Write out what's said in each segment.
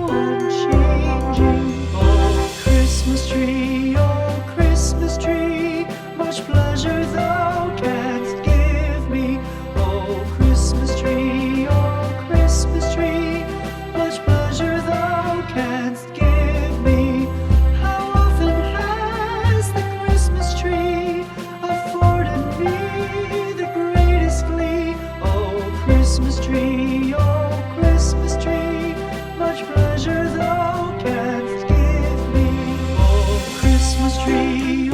unchanging. Oh Christmas tree, much pleasure thou canst give me. Oh Christmas tree, much pleasure thou canst give me. How often has the Christmas tree afforded me the greatest glee? Oh Christmas tree, much pleasure thou canst give me. Oh Christmas tree,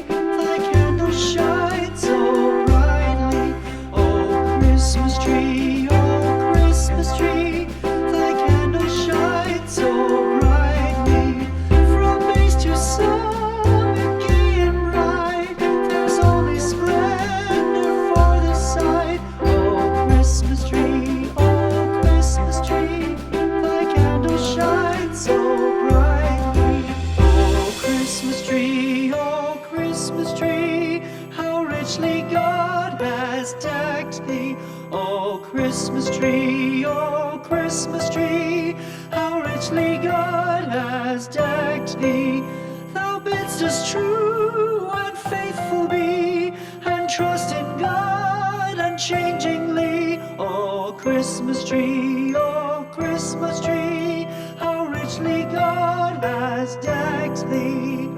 thy candles shine so brightly. Oh Christmas tree, thy candles shine so brightly. From base to summit, gay and bright, there's only splendor for the sight. Oh Christmas tree, thy candles shine so brightly. Oh Christmas tree, how richly God has decked thee. Oh Christmas tree, how richly God has decked thee. Thou bidst us true and faithful be, and trust in God unchangingly. Oh Christmas tree, how richly God has decked thee.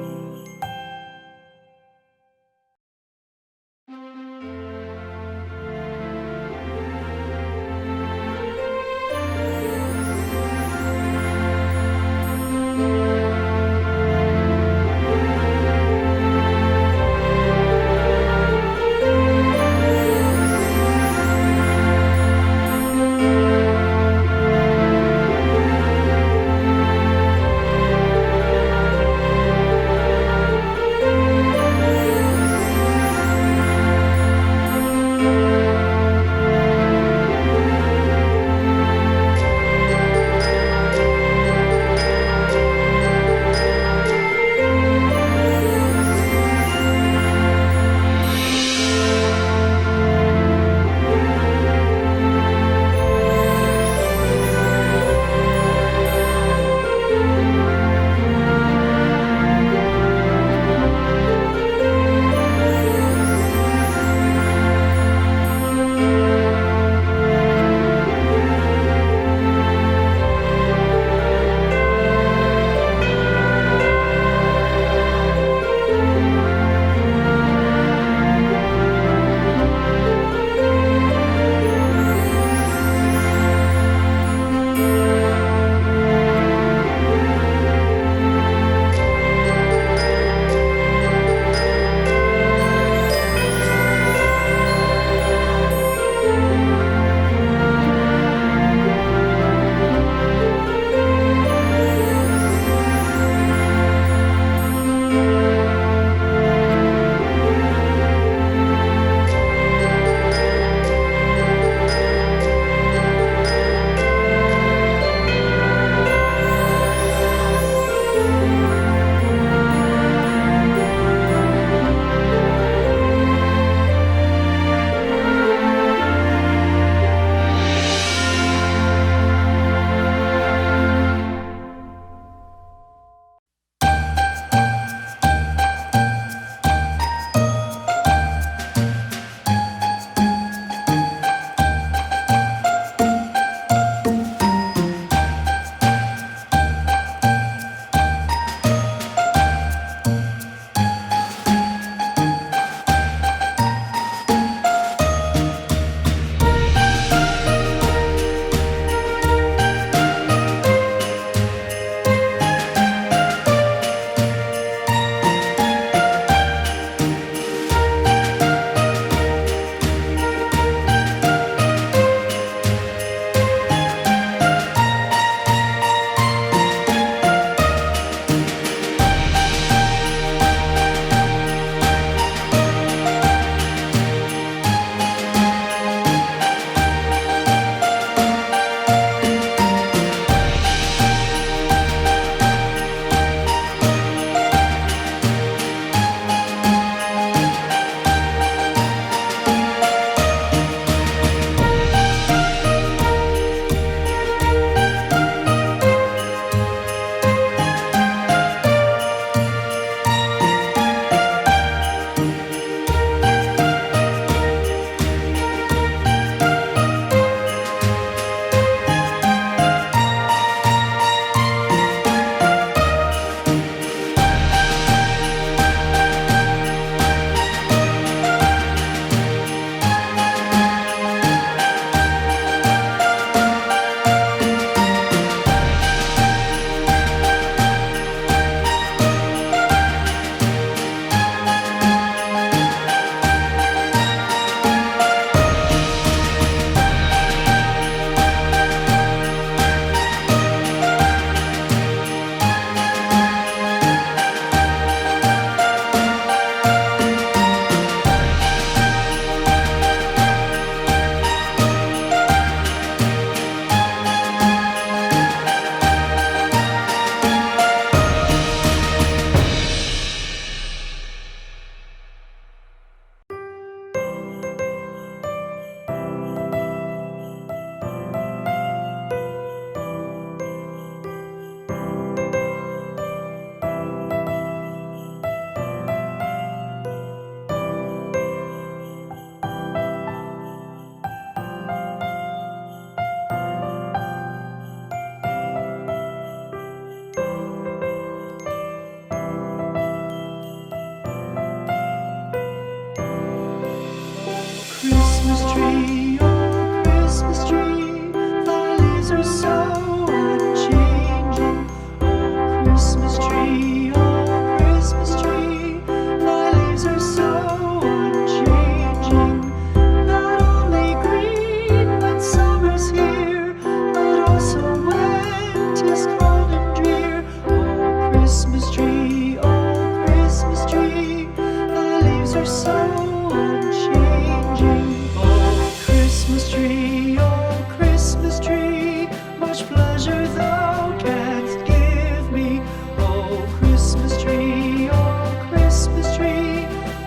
much pleasure thou canst give me. Oh Christmas tree,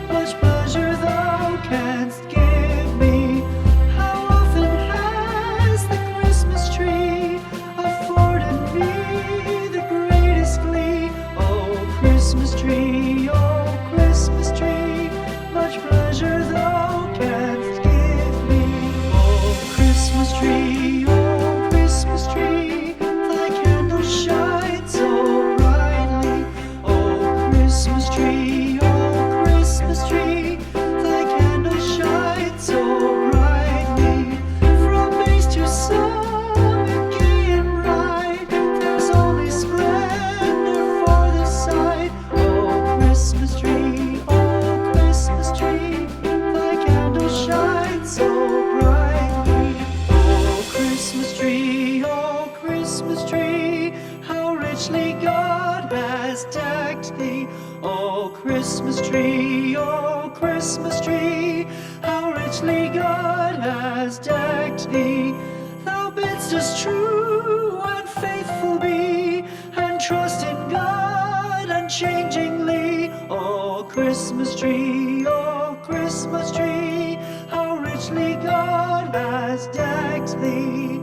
much pleasure thou canst give me. How often has the Christmas tree afforded me the greatest glee? Oh Christmas tree, much pleasure thou canst give me. Oh Christmas tree, thy candles shine so brightly. Oh Christmas tree, thy candles shine so brightly. From base to summit, gay and bright, there's only splendor for the sight. Oh Christmas tree, thy candles shine so brightly. Oh Christmas tree, how richly God has decked thee. Oh Christmas tree, how richly God has decked thee. Thou bidst us true and faithful be, and trust in God unchangingly. Oh Christmas tree, how richly God has decked thee.